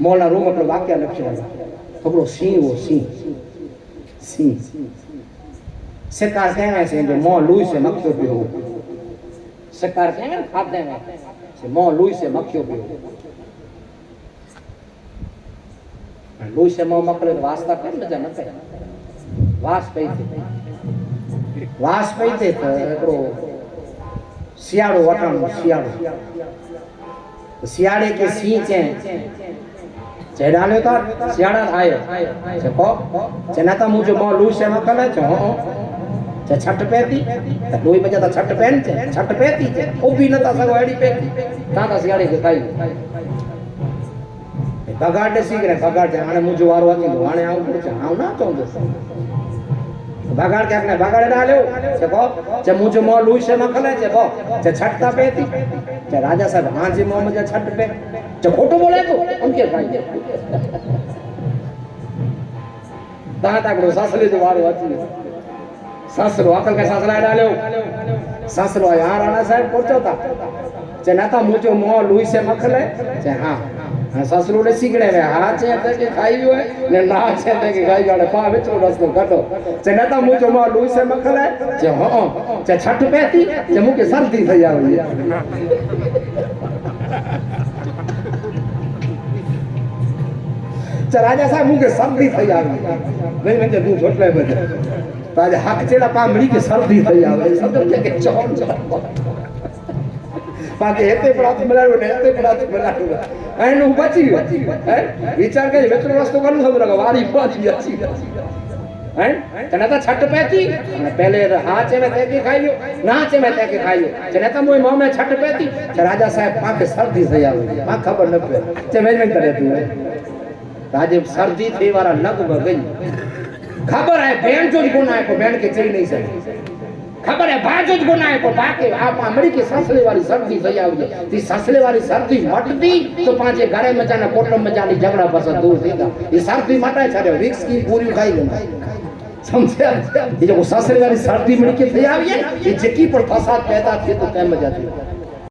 મોના room આપણો વાક્ય લખ્યો આપણો સિંહ વો સિંહ સિંહ શિકાર કહેવાય છે કે મોં લૂઈ છે મખ્યો પીવો શિકાર કહેવાય ને ખાધે છે મોં લૂઈ છે મખ્યો પીવો લૂઈ છે મોં મકરે વાસતા કેમ મજા નથી વાસ પૈતે તો આપણો શિયાળો વટાણો શિયાળો सियाड़े के सी चे चेडाले तो सियाड़ा आयो देखो चनाता मुझे मो लू से मकले छो चे छट पेती लोई बजा तो छट पहन चे छट पेती चे ओ भी नता सगो एडी पेती ताता सियाड़े के खाई बगाड़ दे सीख रे बगाड़ जे आने मुझे वारो आती आने आउ पड़ चे आउ ना चोंदो बगाड़ के अपने बगाड़ डालो देखो चे मुझे मो लू से मकले चे बो चे छटता पेती राजा साहब हाँ जी मोहम्मद छठ पे जब खोटो बोले तो उनके भाई दांत आकड़ो सासले जो वारो आती सासलो अकल के सासला डालो सासलो यार राणा साहब पहुंचो था जे नाता मुझो मोह लुई से मखले जे हां हां सासलो ने सीगड़े में हां छे ते के खाई होय ने ना छे ते के खाई गाड़े पा विचो रस्तो काटो जे नाता मुझो मोह लुई से मखले जे हां जे छठ पेती जे मुके सर्दी થઈ આવી राजा साहब मुझे सर्दी थी आई नहीं मैं तू छोटले बजे ताजे हक चेला पामड़ी के सर्दी थी आवे सब के चौन पाके हेते पड़ा मिलायो ने हेते पड़ा मिलायो एनु बची हैं विचार के वेतरो रस्तो करू सब लगा वारी पहुंची अच्छी हैं तने छट पेती पहले हाथ में तेके खाइयो नाच में तेके खाइयो जने त मोय मुंह में छट पेती राजा साहब पाके सर्दी थी आवे पा खबर न पे चे मैं करे तू राजे सर्दी थी वाला लगभग गई खबर है बहन जो गुना है को बहन के चई नहीं सके खबर है भाजो गुना है को बाके आप अमरी के ससले वाली सर्दी થઈ આવી ती ससले वाली सर्दी मटती तो पांचे घरे में जाना कुटुंब में जानी झगड़ा फसा दूर थीता ये सर्दी मटाए छाड़े विक्स की पूरी खाई लेना समझे ये जो ससले वाली सर्दी में के થઈ આવી ये जेकी पर फसाद पैदा थी तो टाइम में जाती